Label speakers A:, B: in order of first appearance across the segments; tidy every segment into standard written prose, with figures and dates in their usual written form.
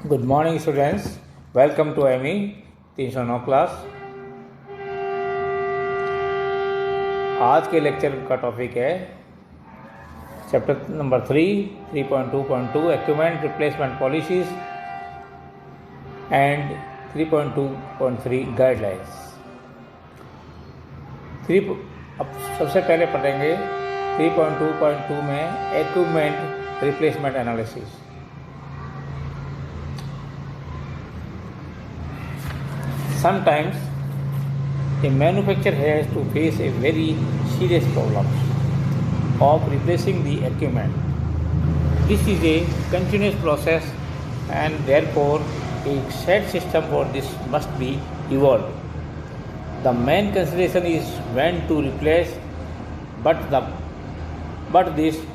A: Good morning students, welcome to एमी 309 class. आज के लेक्चर का टॉपिक है chapter number 3.2.2 equipment replacement policies and 3.2.3 guidelines. अब सबसे पहले पढ़ेंगे 3.2.2 में equipment replacement analysis. Sometimes a manufacturer has to face a very serious problem of replacing the equipment. This is a continuous process and therefore a set system for this must be evolved. The main consideration is when to replace, but this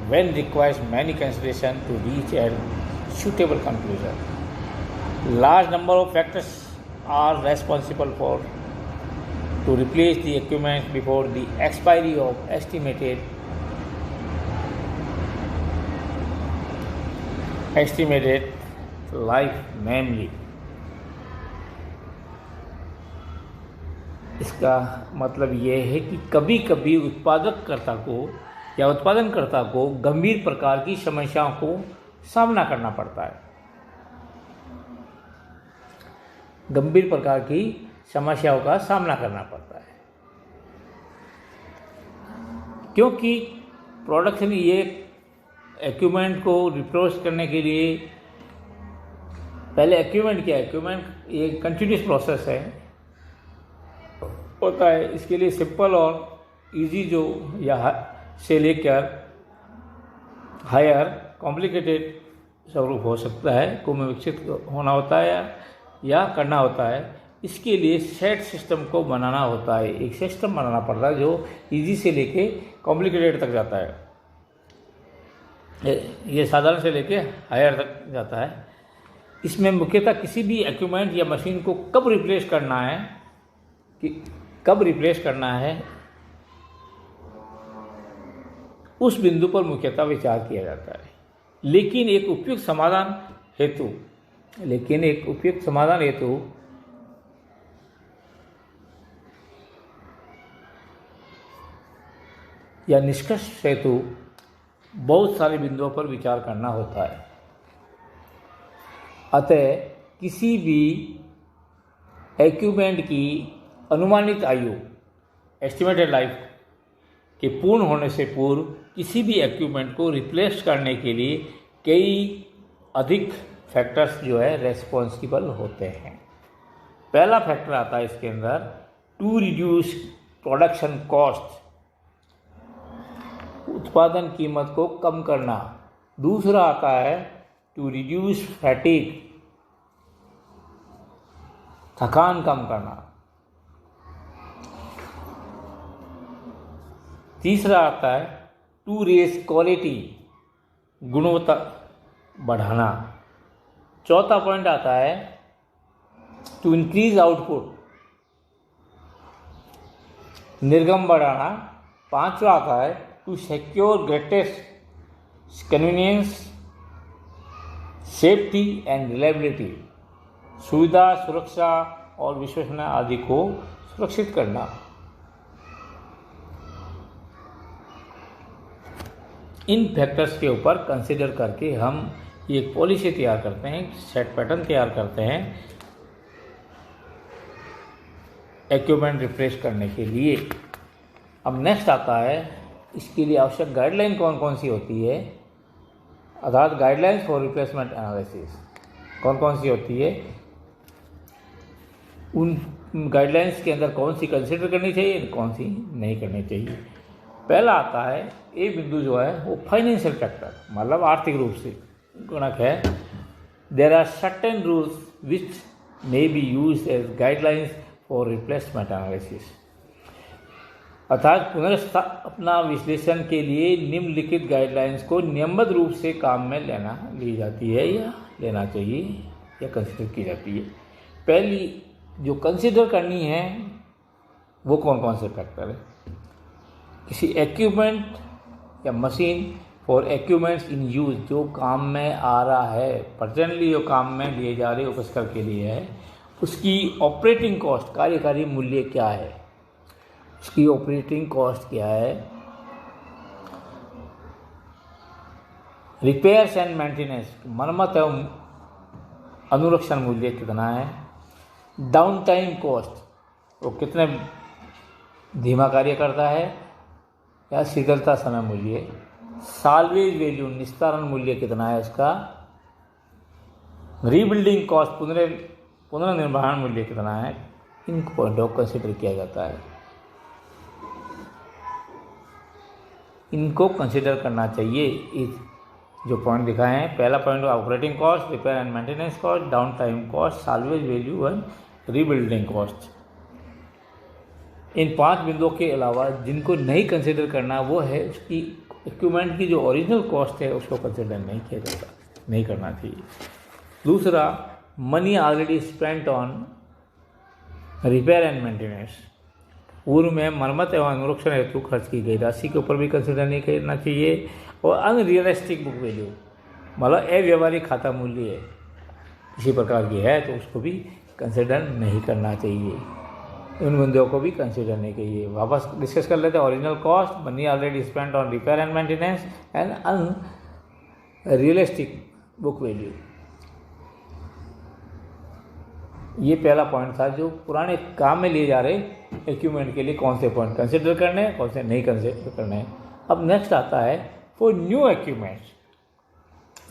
A: when requires many consideration to reach a suitable conclusion. Large number of factors are responsible for to replace the equipment before the expiry of estimated life, namely। इसका मतलब ये है कि कभी कभी उत्पादककर्ता को या उत्पादनकर्ता को गंभीर प्रकार की समस्याओं को सामना करना पड़ता है। गंभीर प्रकार की समस्याओं का सामना करना पड़ता है क्योंकि प्रोडक्शन ये इक्विपमेंट को रिप्लेस करने के लिए पहले इक्विपमेंट ये कंटिन्यूस प्रोसेस है होता है। इसके लिए सिंपल और इजी जो या से लेकर हायर कॉम्प्लिकेटेड स्वरूप हो सकता है को विकसित होना होता है या करना होता है। इसके लिए सेट सिस्टम को बनाना होता है, एक सिस्टम बनाना पड़ता है जो इजी से लेके कॉम्प्लिकेटेड तक जाता है। ये साधारण से लेके हायर तक जाता है। इसमें मुख्यतः किसी भी इक्विपमेंट या मशीन को कब रिप्लेस करना है उस बिंदु पर मुख्यतः विचार किया जाता है। लेकिन एक उपयुक्त समाधान हेतु या निष्कर्ष हेतु बहुत सारे बिंदुओं पर विचार करना होता है। अतः किसी भी इक्विपमेंट की अनुमानित आयु एस्टिमेटेड लाइफ के पूर्ण होने से पूर्व किसी भी इक्विपमेंट को रिप्लेस करने के लिए कई अधिक फैक्टर्स जो है रेस्पॉन्सिबल होते हैं। पहला फैक्टर आता है इसके अंदर टू रिड्यूस प्रोडक्शन कॉस्ट, उत्पादन कीमत को कम करना। दूसरा आता है टू रिड्यूस फैटिग, थकान कम करना। तीसरा आता है टू रेज क्वालिटी, गुणवत्ता बढ़ाना। चौथा पॉइंट आता है टू इंक्रीज आउटपुट, निर्गम बढ़ाना। पांचवा आता है to secure greatest convenience, safety and reliability, सुविधा, सुरक्षा और विश्वसनीयता आदि को सुरक्षित करना। इन फैक्टर्स के ऊपर कंसिडर करके हम एक पॉलिसी तैयार करते हैं, सेट पैटर्न तैयार करते हैं इक्विपमेंट रिप्लेस करने के लिए। अब नेक्स्ट आता है इसके लिए आवश्यक गाइडलाइन कौन कौन सी होती है, अर्थात गाइडलाइंस फॉर रिप्लेसमेंट एनालिसिस कौन कौन सी होती है। उन गाइडलाइंस के अंदर कौन सी कंसिडर करनी चाहिए, कौन सी नहीं करनी चाहिए। पहला आता है ये बिंदु जो है वो फाइनेंशियल फैक्टर, मतलब आर्थिक रूप से गुणक है। There are certain rules which may be used as guidelines for replacement analysis, अर्थात पुनर्स्थापना विश्लेषण के लिए निम्नलिखित गाइडलाइंस को नियमित रूप से काम में ली जाती है या लेना चाहिए या कंसिडर की जाती है। पहली जो कंसिडर करनी है वो कौन कौन से फैक्टर है। किसी इक्विपमेंट या machine for equipments in use, जो काम में आ रहा है, प्रेजेंटली जो काम में लिए जा रहे उपस्कर के लिए है, उसकी ऑपरेटिंग कॉस्ट, कार्यकारी मूल्य क्या है, उसकी ऑपरेटिंग कॉस्ट क्या है। रिपेयर्स एंड मेंटेनेंस, मरम्मत एवं अनुरक्षण मूल्य कितना है। डाउन टाइम कॉस्ट, वो कितने धीमा कार्य करता है या शीतलता समय मूल्य। साल्वेज वैल्यू, निस्तारण मूल्य कितना है उसका। रीबिल्डिंग कॉस्ट, पुनर्निर्माण मूल्य कितना है। इन पॉइंटों को कंसिडर किया जाता है, इनको कंसिडर करना चाहिए। इस जो पॉइंट दिखाए हैं, पहला point operating cost, repair and maintenance cost, down time cost, salvage value and rebuilding cost. इन 5 बिंदुओं के अलावा जिनको नहीं कंसिडर करना वो है उसकी इक्विपमेंट की जो ओरिजिनल कॉस्ट है उसको कंसिडर नहीं किया जाता, नहीं करना चाहिए। दूसरा, money already spent on repair and maintenance, पूर्व में मरम्मत एवं अनुरक्षण हेतु खर्च की गई राशि के ऊपर भी कंसिडर नहीं करना चाहिए। और अनरियलिस्टिक बुक वैल्यू, मतलब अव्यवहारिक खाता मूल्य है, किसी प्रकार की है तो उसको भी कंसिडर नहीं करना चाहिए। उन बिंदुओं को भी कंसिडर नहीं चाहिए। वापस डिस्कस कर लेते हैं। Original cost, money already spent on repair and maintenance and unrealistic book value. ये पहला पॉइंट था, जो पुराने काम में लिए जा रहे इक्विपमेंट के लिए कौन से पॉइंट कंसिडर करने हैं, कौन से नहीं कंसिडर करने हैं। अब नेक्स्ट आता है फॉर न्यू इक्विपमेंट्स,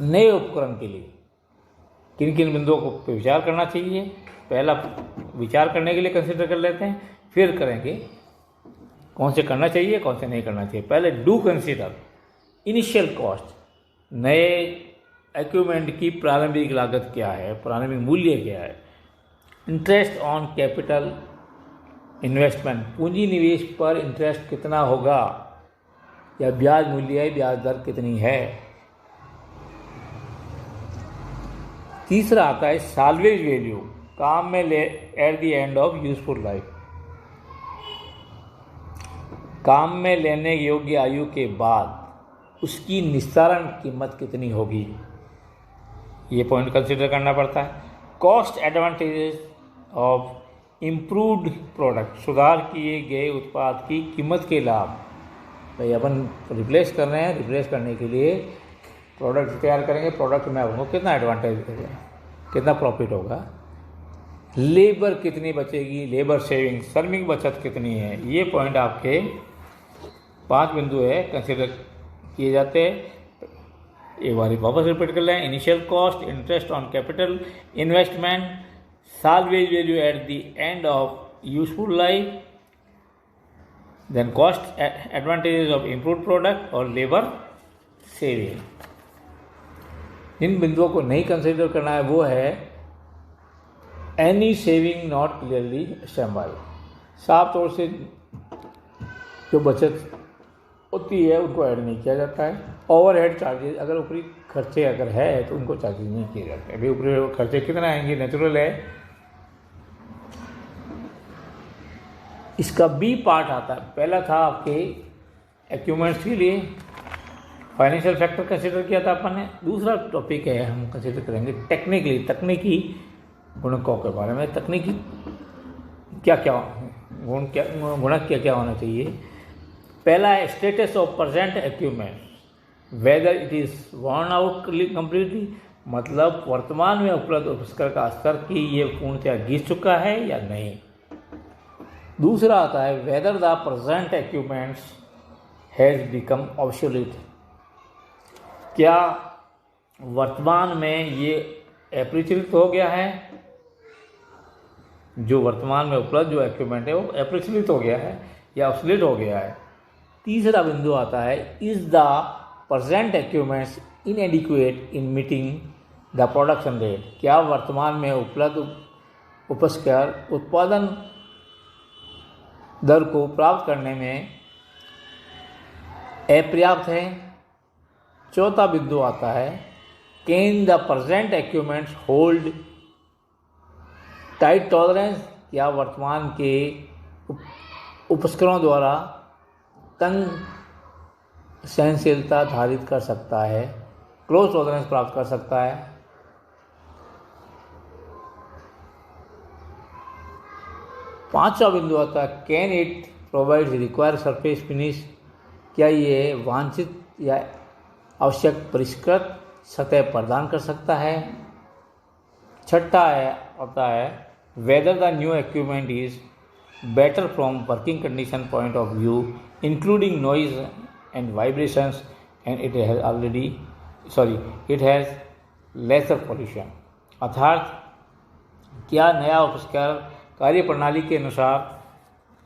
A: नए उपकरण के लिए किन किन बिंदुओं को पे विचार करना चाहिए। पहला विचार करने के लिए कंसिडर कर लेते हैं, फिर करेंगे कौन से करना चाहिए, कौन से नहीं करना चाहिए। पहले डू कंसिडर इनिशियल कॉस्ट, नए इक्विपमेंट की प्रारंभिक लागत क्या है, प्रारंभिक मूल्य क्या है। इंटरेस्ट ऑन कैपिटल इन्वेस्टमेंट, पूंजी निवेश पर इंटरेस्ट कितना होगा या ब्याज मूल्य, ब्याज दर कितनी है। तीसरा आता है साल्वेज वैल्यू, काम में ले eight the end of useful life, काम में लेने योग्य आयु के बाद उसकी निस्तारण कीमत कितनी होगी, ये पॉइंट कंसिडर करना पड़ता है। Cost advantages of improved product, सुधार किए गए उत्पाद की कीमत के लाभ। भाई अपन रिप्लेस कर रहे हैं, रिप्लेस करने के लिए प्रोडक्ट तैयार करेंगे, प्रोडक्ट में आपको कितना एडवांटेज होगा, कितना प्रॉफिट होगा। लेबर कितनी बचेगी, लेबर सेविंग, श्रमिक बचत कितनी है। ये पॉइंट आपके 5 बिंदु है, कंसिडर किए जाते हैं। एक बार वापस रिपीट कर लें। Initial cost, interest on capital investment, salvage value at the end of useful life, then cost advantages of improved product और लेबर सेविंग। इन बिंदुओं को नहीं कंसिडर करना है वो है any saving not clearly estimable, साफ तौर से जो बचत होती है उनको ऐड नहीं किया जाता है। ओवरहेड चार्जेस, अगर ऊपरी खर्चे अगर है तो उनको चार्जेस नहीं किए जाते। अभी ऊपरी खर्चे कितना आएंगे, नेचुरल है। इसका बी पार्ट आता है, पहला था आपके इक्विपमेंट्स के लिए फाइनेंशियल फैक्टर कंसिडर किया था अपन ने। दूसरा टॉपिक है हम कंसिडर करेंगे तकनीकी गुणकों के बारे में। तकनीकी क्या क्या गुणक क्या क्या होना चाहिए। पहला है status of present equipment, whether it is worn out completely, मतलब वर्तमान में उपलब्ध उपकरण का स्तर कि ये पूर्णतः घिस चुका है या नहीं। दूसरा आता है whether the present equipments has become obsolete, क्या वर्तमान में ये अप्रचलित हो गया है, जो वर्तमान में उपलब्ध जो इक्विपमेंट है वो अप्रचलित हो गया है या ऑब्सोलीट हो गया है। तीसरा बिंदु आता है is the present equipments इनएडिक्वेट in meeting the production rate, क्या वर्तमान में उपलब्ध उपकरण उत्पादन दर को प्राप्त करने में अपर्याप्त है। चौथा बिंदु आता है can the present equipments hold tight tolerance, या वर्तमान के उपकरणों द्वारा तंग सहनशीलता धारित कर सकता है, क्लोज टॉलरेंस प्राप्त कर सकता है। पांचवा बिंदु आता है can it provide required surface finish, क्या ये वांछित या आवश्यक परिष्कृत सतह प्रदान कर सकता है। छठा आता है whether the new equipment is better from working condition point of view including noise and vibrations and it has lesser pollution, अर्थात क्या नया उपस्कार कार्य प्रणाली के अनुसार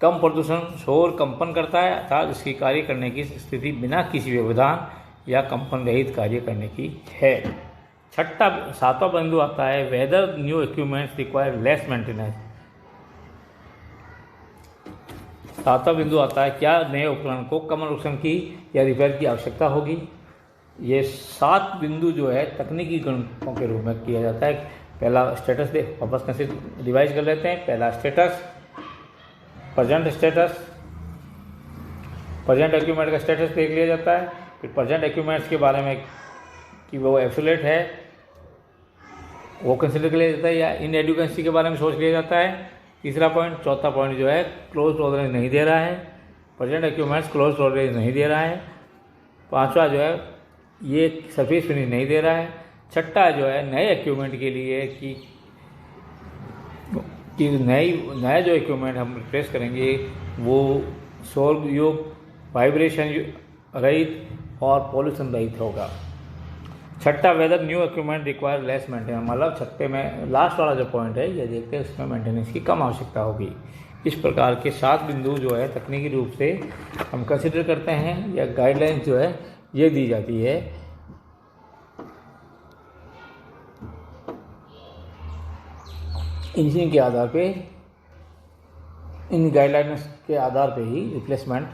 A: कम प्रदूषण शोर कंपन करता है, अर्थात इसकी कार्य करने की स्थिति बिना किसी व्यवधान या कंपन रहित कार्य करने की है। सातवां बिंदु आता है whether new equipments require less maintenance. सातवां बिंदु आता है क्या नए उपकरण को कम नुकसान की या रिपेयर की आवश्यकता होगी। ये 7 बिंदु जो है तकनीकी गणकों के रूप में किया जाता है। पहला स्टेटस वापस कैसे रिवाइज कर लेते हैं। पहला स्टेटस, प्रेजेंट इक्विपमेंट का स्टेटस देख लिया जाता है। फिर प्रेजेंट इक्विपमेंट्स के बारे में कि वो एब्सोल्यूट है वो कंसिडर कर लिया जाता है या इनएडुकेंसी के बारे में सोच लिया जाता है। तीसरा पॉइंट, चौथा पॉइंट जो है क्लोज टॉलरेंस नहीं दे रहा है, प्रेजेंट इक्विपमेंट्स क्लोज टॉलरेंस नहीं दे रहा है। पांचवा जो है ये सरफेस फिनिश नहीं दे रहा है। छठा जो है नए इक्विपमेंट के लिए कि नया जो इक्विपमेंट हम रिप्लेस करेंगे वो शोर युक्त, वाइब्रेशन रहित और पॉल्यूशन रहित होगा। छठा whether new equipment require less maintenance, मतलब छठे में लास्ट वाला जो पॉइंट है ये देखते हैं उसमें मेंटेनेंस की कम आवश्यकता होगी। इस प्रकार के 7 बिंदु जो है तकनीकी रूप से हम कंसिडर करते हैं या गाइडलाइंस जो है ये दी जाती है। इंजीनियरिंग के आधार पे, इन गाइडलाइंस के आधार पे ही रिप्लेसमेंट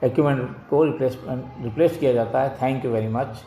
A: इक्विपमेंट को रिप्लेस किया जाता है। Thank you very much.